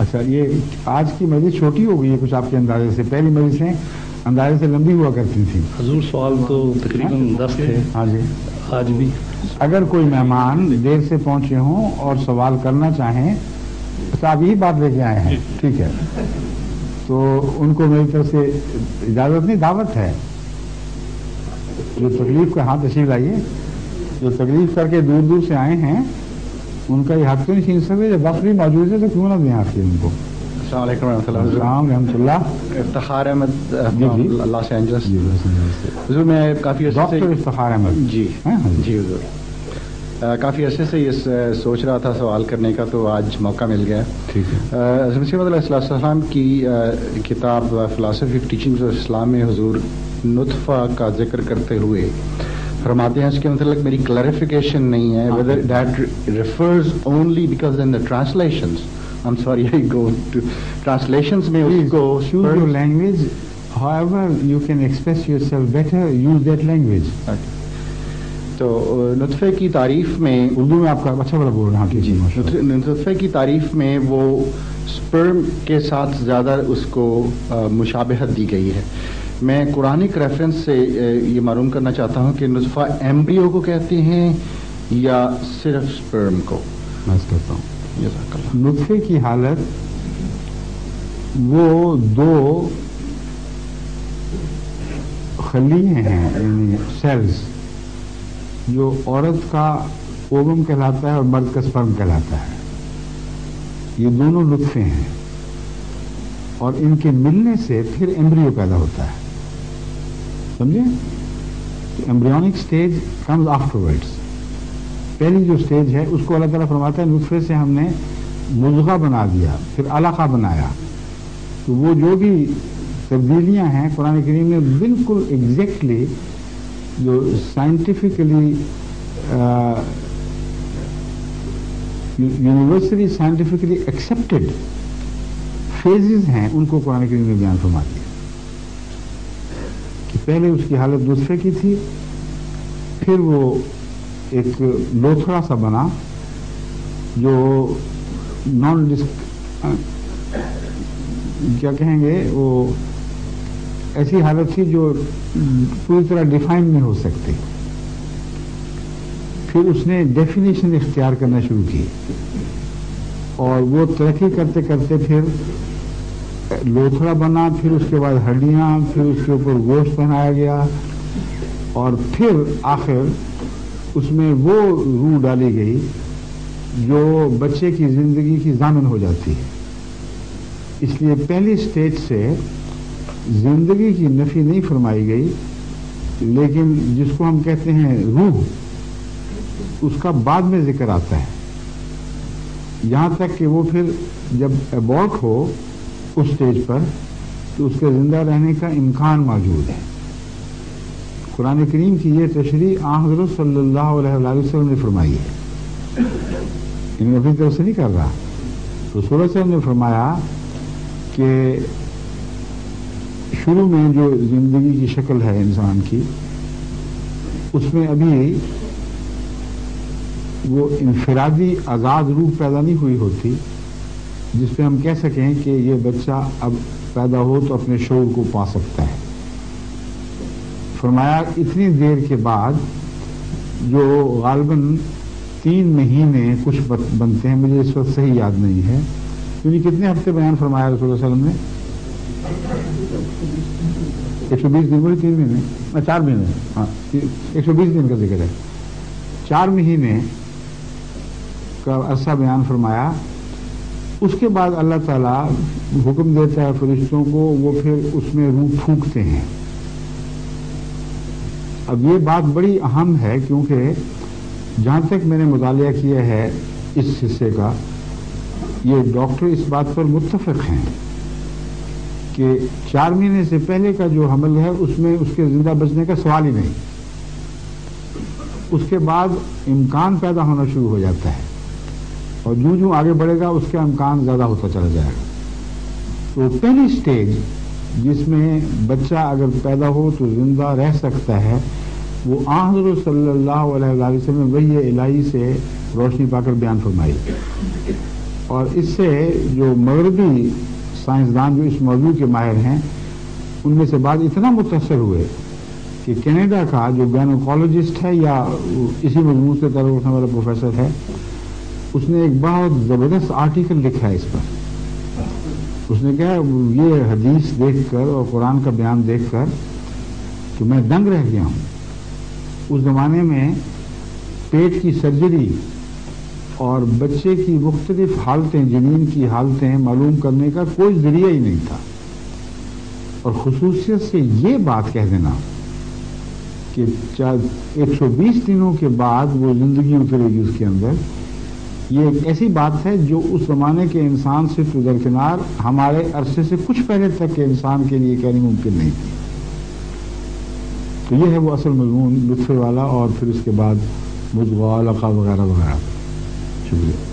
اچھا، یہ آج کی مجلس چھوٹی ہو گئی ہے کچھ آپ کے اندازے سے؟ پہلی مجلسیں اندازے سے لمبی ہوا کرتی تھی. حضور سوال تو تقریباً 10 تھے. ہاں جی. آج بھی اگر کوئی مہمان دیر سے پہنچے ہوں اور سوال کرنا چاہیں تو آپ یہی بات لے کے آئے ہیں، ٹھیک ہے، تو ان کو میری طرف سے اجازت نہیں، دعوت ہے. جو تکلیف کا ہاتھ تشریف لائیے، جو تکلیف کر کے دور دور سے آئے ہیں ان کا یہ حق تو نہیں چھین سکتے. جب وقت بھی موجود ہے تو کیوں نہ دیں آپ کے ان کو. السلام علیکم ورحمۃ اللہ. السلام رحمۃ اللہ. Iftikhar Ahmad Los Angeles. حضور میں کافی عرصے سے ڈاکٹر افتخار احمد. جی جی حضور، کافی عرصے سے یہ سوچ رہا تھا سوال کرنے کا، تو آج موقع مل گیا. ٹھیک ہے. حضرت مسیح موعود علیہ السلام کی کتاب فلاسفی آف ٹیچنگز آف اسلام میں حضور نطفہ کا ذکر کرتے ہوئے فرماتے ہیں، اس کے متعلق میری کلیریفیکیشن نہیں ہے whether that refers only because in the translations, I'm sorry I go to translations میں اس کو choose your language, however you can express yourself better, use that language. تو نطفے کی تعریف میں اردو میں آپ کا اچھا بڑا بول رہا ہوں. جی، نطفے کی تعریف میں وہ سپرم کے ساتھ زیادہ اس کو مشابہت دی گئی ہے. میں قرآنک ریفرنس سے یہ معلوم کرنا چاہتا ہوں کہ نطفہ ایمبریو کو کہتے ہیں یا صرف سپرم کو؟ میں کہتا ہوں نطفے کی حالت وہ دو خلیے ہیں، یعنی سیلز، جو عورت کا اووم کہلاتا ہے اور مرد کا سپرم کہلاتا ہے. یہ دونوں نطفے ہیں اور ان کے ملنے سے پھر ایمبریو پیدا ہوتا ہے. سمجھے؟ Embryonic stage comes afterwards. پہلی جو سٹیج ہے اس کو اللہ تعالیٰ فرماتا ہے نطفے سے ہم نے مضغہ بنا دیا، پھر علقہ بنایا. تو وہ جو بھی تبدیلیاں ہیں قرآن کریم میں بالکل ایگزیکٹلی جو scientifically universally scientifically accepted phases ہیں ان کو قرآن کریم نے بیان فرما دیا. کہ پہلے اس کی حالت نطفے کی تھی، پھر وہ ایک لوتھڑا سا بنا جو کیا کہیں گے، وہ ایسی حالت تھی جو پوری طرح ڈیفائن نہیں ہو سکتی. پھر اس نے ڈیفینیشن اختیار کرنا شروع کی اور وہ ترقی کرتے کرتے پھر لوتھڑا بنا، پھر اس کے بعد ہڈیاں، پھر اس کے اوپر گوشت پہنایا گیا اور پھر آخر اس میں وہ روح ڈالی گئی جو بچے کی زندگی کی ضامن ہو جاتی ہے. اس لیے پہلی سٹیج سے زندگی کی نفی نہیں فرمائی گئی، لیکن جس کو ہم کہتے ہیں روح، اس کا بعد میں ذکر آتا ہے، یہاں تک کہ وہ پھر جب ابورٹ ہو اس سٹیج پر تو اس کے زندہ رہنے کا امکان موجود ہے. قرآن کریم کی یہ تشریح حضرت صلی اللہ علیہ وسلم نے فرمائی ہے، ان اپنی طرف سے نہیں کر رہا. رسول اللہ صلی اللہ علیہ وسلم نے فرمایا کہ شروع میں جو زندگی کی شکل ہے انسان کی، اس میں ابھی وہ انفرادی آزاد روح پیدا نہیں ہوئی ہوتی جس پہ ہم کہہ سکیں کہ یہ بچہ اب پیدا ہو تو اپنے شعور کو پا سکتا ہے. فرمایا اتنی دیر کے بعد جو غالباً 3 مہینے کچھ بنتے ہیں، مجھے اس وقت صحیح یاد نہیں ہے، کیونکہ کتنے ہفتے بیان فرمایا رسول اللہ صلی اللہ علیہ وسلم نے؟ 120 دن، 3 مہینے، 4 مہینے، ہاں 120 دن کا ذکر ہے. 4 مہینے کا عرصہ بیان فرمایا. اس کے بعد اللہ تعالیٰ حکم دیتا ہے فرشتوں کو، وہ پھر اس میں روح پھونکتے ہیں. اب یہ بات بڑی اہم ہے کیونکہ جہاں تک میں نے مطالعہ کیا ہے اس حصے کا، یہ ڈاکٹر اس بات پر متفق ہیں کہ 4 مہینے سے پہلے کا جو حمل ہے اس میں اس کے زندہ بچنے کا سوال ہی نہیں. اس کے بعد امکان پیدا ہونا شروع ہو جاتا ہے اور جو آگے بڑھے گا اس کا امکان زیادہ ہوتا چلا جائے گا. تو پہلی سٹیج جس میں بچہ اگر پیدا ہو تو زندہ رہ سکتا ہے، وہ حضرت صلی اللہ علیہ وسلم نے وحی الہی سے روشنی پا کر بیان فرمائی. اور اس سے جو مغربی سائنسدان جو اس موضوع کے ماہر ہیں ان میں سے بعض اتنا متاثر ہوئے کہ کینیڈا کا جو گائنوکالوجسٹ ہے یا اسی مضمون سے تعلق رکھنے والا پروفیسر ہے، اس نے ایک بہت زبردست آرٹیکل لکھا ہے اس پر۔ اس نے کہا یہ حدیث دیکھ کر اور قرآن کا بیان دیکھ کر کہ میں دنگ رہ گیا ہوں۔ اس زمانے میں پیٹ کی سرجری اور بچے کی مختلف حالتیں، جنین کی حالتیں معلوم کرنے کا کوئی ذریعہ ہی نہیں تھا، اور خصوصیت سے یہ بات کہہ دینا کہ 120 دنوں کے بعد وہ زندگی اترے گی اس کے اندر، یہ ایک ایسی بات ہے جو اس زمانے کے انسان سے تو درکنار ہمارے عرصے سے کچھ پہلے تک کے انسان کے لیے کہنی ممکن نہیں تھی۔ تو یہ ہے وہ اصل مضمون، لطفے والا، اور پھر اس کے بعد مضغہ، علقہ وغیرہ وغیرہ۔ شکریہ۔